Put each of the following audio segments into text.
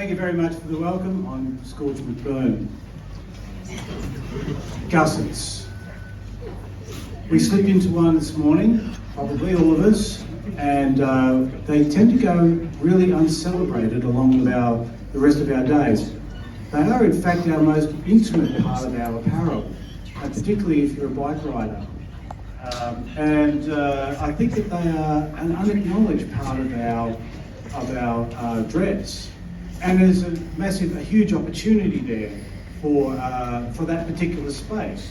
Thank you very much for the welcome. I'm Scorch McBurn. Gussets. We slipped into one this morning, probably all of us, and they tend to go really uncelebrated along with the rest of our days. They are in fact our most intimate part of our apparel, particularly if you're a bike rider. I think that they are an unacknowledged part of our dress. And there's a huge opportunity there for that particular space.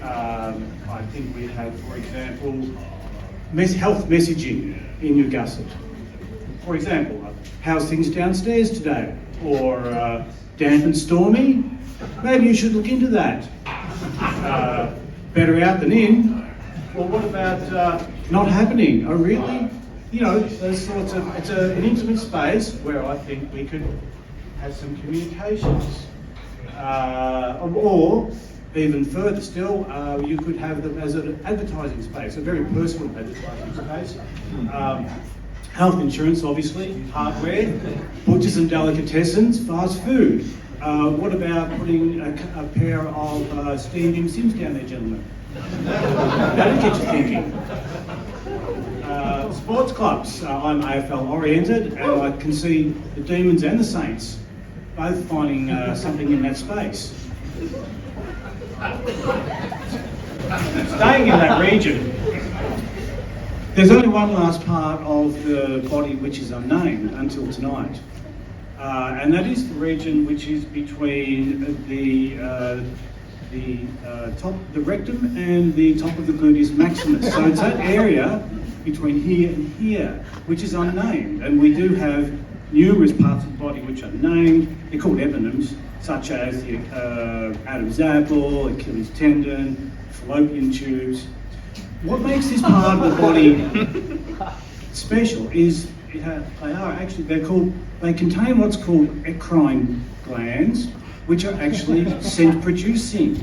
I think we have, for example, health messaging in your gusset. For example, how's things downstairs today? Or damp and stormy? Maybe you should look into that. Better out than in. Or what about not happening? Oh really? You know, those sorts of, it's an intimate space where I think we could have some communications. Or even further still, you could have them as an advertising space, a very personal advertising space. Health insurance, obviously, hardware, butchers and delicatessens, fast food. What about putting a pair of Steve Sims down there, gentlemen? That'll get you thinking. Sports clubs. I'm AFL oriented, and I can see the Demons and the Saints both finding something in that space. Staying in that region, there's only one last part of the body which is unnamed until tonight, and that is the region which is between the rectum and the top of the gluteus maximus. So it's that area between here and here, which is unnamed, and we do have numerous parts of the body which are named. They're called eponyms, such as the Adam's apple, Achilles tendon, fallopian tubes. What makes this part of the body special is they contain what's called eccrine glands, which are actually scent producing.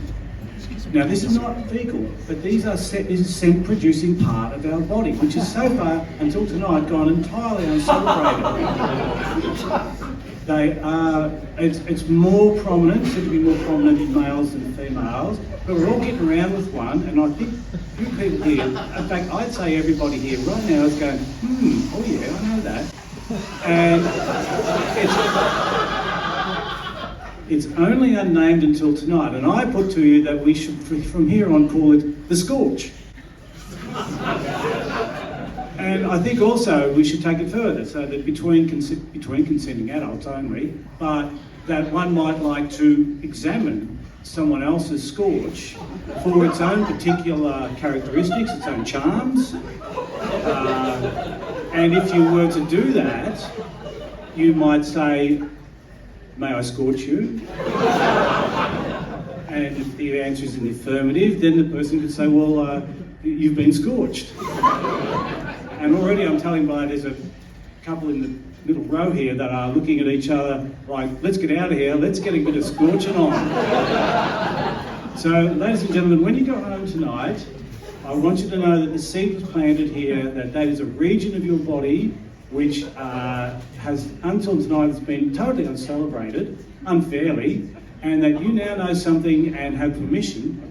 Now this is not fecal, but this is a scent producing part of our body, which is so far until tonight gone entirely uncelebrated. It's more prominent, said to be more prominent in males than females, but we're all getting around with one, and I think a few people here, in fact I'd say everybody here right now is going, oh yeah, I know that. And it's only unnamed until tonight, and I put to you that we should, from here on, call it the Scorch. And I think also we should take it further, so that between consenting adults only, but that one might like to examine someone else's Scorch for its own particular characteristics, its own charms. And if you were to do that, you might say, may I scorch you? And if the answer is in the affirmative, then the person could say, well, you've been scorched. And already I'm telling by there's a couple in the middle row here that are looking at each other like, let's get out of here, let's get a bit of scorching on. So, ladies and gentlemen, when you go home tonight, I want you to know that the seed was planted here, that is a region of your body which has, until tonight, has been totally uncelebrated, unfairly, and that you now know something and have permission,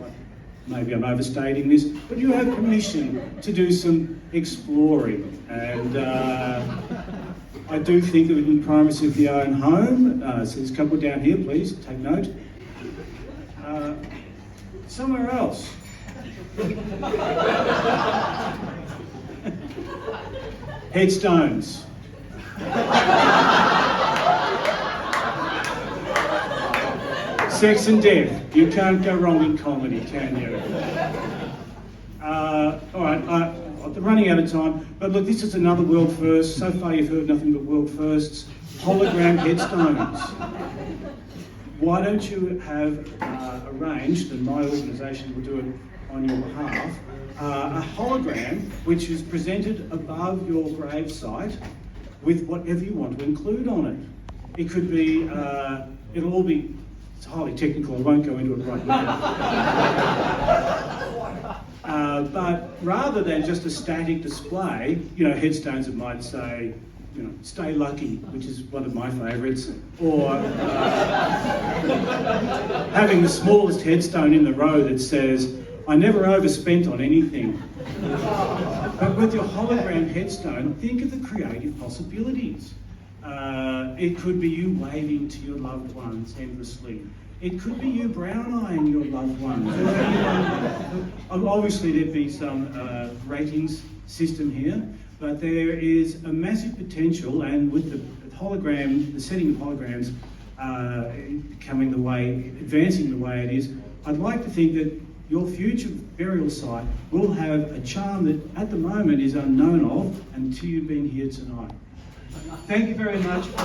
maybe I'm overstating this, but you have permission to do some exploring. And I do think that within the privacy of your own home, so there's a couple down here, please, take note. Somewhere else. Headstones. Sex and death. You can't go wrong in comedy, can you? All right, I'm running out of time, but look, this is another world first. So far you've heard nothing but world firsts. Hologram headstones. Why don't you have arranged, and my organisation will do it on your behalf, a hologram which is presented above your gravesite with whatever you want to include on it. It could be, it'll all be, it's highly technical, I won't go into it right now. But rather than just a static display, you know, headstones that might say, Stay Lucky, which is one of my favourites, or having the smallest headstone in the row that says, "I never overspent on anything." But with your hologram headstone, think of the creative possibilities. It could be you waving to your loved ones endlessly. It could be you brown-eyeing your loved ones. Obviously, there'd be some ratings system here, but there is a massive potential, and with the setting of holograms advancing the way it is, I'd like to think that your future burial site will have a charm that at the moment is unknown of until you've been here tonight. Thank you very much for